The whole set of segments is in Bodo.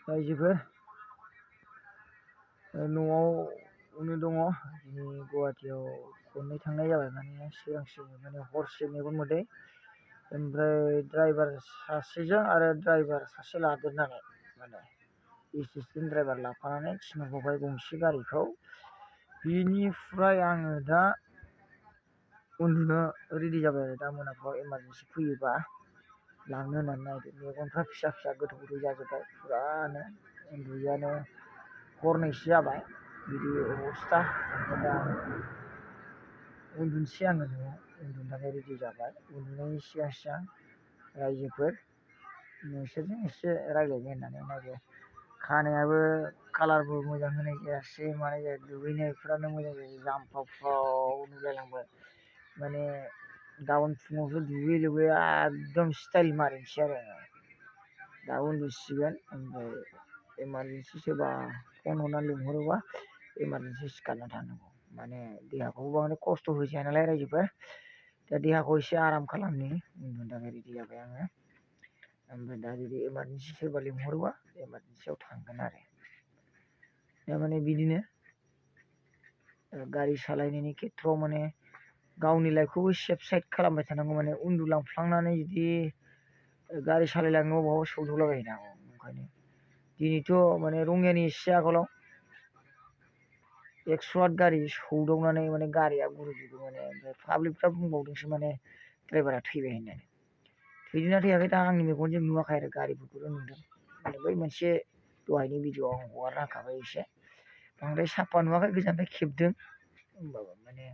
रायजोफोर न'आवनो दङ दिनै गुवाहाटियाव खननै थांनाय जाबाय माने सिगां माने हरसे मेगन मोदै ओमफ्राय ड्राइभार सासेजों आरो ड्राइभार सासे लादेरनानै माने एसिस्टेन्ट ड्राइभार लाफानानै थिनहरबाय गंसे गारिखौ बिनिफ्राय आङो दा उन्दुनो रेडि जाबाय आरो दा मोनाफ्राव इमारजेन्सि फैयोबा लांनो होननानै नायदो मेगनफ्रा फिसा फिसा गोथौ गोथौ जाजोब्बाय फुरानो उन्दुयैयानो हरनैसो जाबाय बिदि अबस्था ओमफ्राय दा उन्दुनोसै आङो न'आव उन्दुनो थाखाय रेडि जाबाय उन्दुनायनि सिगां रायजोफोर नोंसोरजों एसे रायज्लायनो होननानै नायदो खानायाबो कालारबो मोजां होनाय जायासै मानाय जायासै दुगैनायफ्रानो मोजां जायासै जामफ्राव नुलायलांबाय माने गाबोन फुङावसो दुगै लोबै एकदम स्टाइल मारिनोसै आरो दा उन्दुसिगोन ओमफ्राय इमारजेन्सि सोरबा फन हरनानै लिंहरोबा इमारजेन्सि सिखारना थानांगौ माने देहाखौबो बांद्राय खस्थ' होजाया नालाय रायजोफोर दा देहाखौ एसे आराम खालामनि उन्दुनो थाखाय रेडि जाबाय आङो ओमफ्राय दा जुदि इमारजेन्सि सोरबा लिंहरोबा इमारजेन्सियाव थांगोन आरो दा माने बिदिनो गारि सालायनायनि खेथ्रआव माने गावनि लाइफखौबो सेफ साइड खालामबाय थानांगौ माने उन्दुलांफ्लांनानै जुदि गारि सालायलाङो बहाबा सौदावलाबायनो हागौ ओंखायनो दिनैथ' माने रङियानि एसे आगोलाव 108 गारि सौदावनानै माने गारिया गुरुजोबो माने ओमफ्राय पाब्लिकफ्रा बुंबावदोंसो माने ड्राइभारा थैबाय होननानै थैदोंना थैयाखै दा आंनि मेगनजों नुवाखै आरो गारिफोरखौल' नुदों माने बै मोनसे दहायनि भिडिअ'आव आं हगारना होखाबाय एसे बांद्राय साफा नुवाखै गोजाननिफ्राय खेबदों होमबाबो माने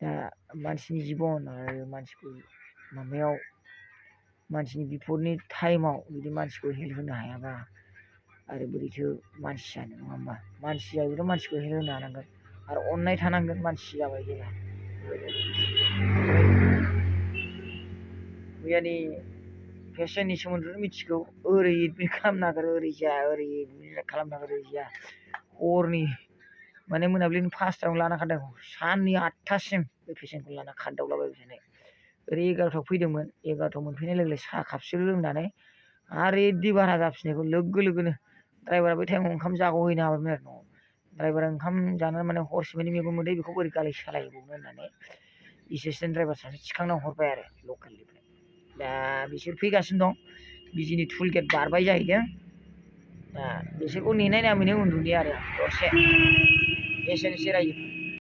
दा मानसिनि जिबन आरो मानसिखौ माबायाव मानसिनि बिपदनि टाइमाव जुदि मानसिखौ हेल्प होनो हायाबा आरो बोरैथो मानसि जानो नङा होमबा मानसि जायोब्ला मानसिखौ हेल्प होनो हानांगोन आरो अननाय थानांगोन मानसि जाबाय जोंहा मैयानि पेसेन्टनि सोमोन्दैथ' मिथिगौ ओरै एडमिट खालामनो नागिरो ओरै जाया ओरै एडमिट खालामनो नागिरो ओरै जाया हरनि माने मोनाबिलिनि 5टायावनो लाना खारदों साननि 8टासिम बे पेसेन्टखौ लाना खारदावलाबायबाय थानाय ओरै 11टायाव फैदोंमोन 11टायाव मोनफैनाय लोगो लोगो साहा कापसे लोंनानै आरो रेडि बारा जाफिननायखौ लोगो लोगोनो ड्राइभारा बै टाइमाव ओंखाम जाग'हैनो हाबायमोन आरो न'आव ड्राइभारा ओंखाम जानानै माने हरसेमानि मेगन मोदै बेखौ बोरै गारि सालायबावनो होननानै एसिस्टेन्ट ड्राइभार सासे थिखांना हरबाय आरो लकेलनिफ्राय दा बिसोर फैगासिनो दं बिजिनि टुल गेट बारबाय जाहैदों दा बिसोरखौ नेनाय नामैनो उन्दुनि आरो दसे एसेनोसै रायजो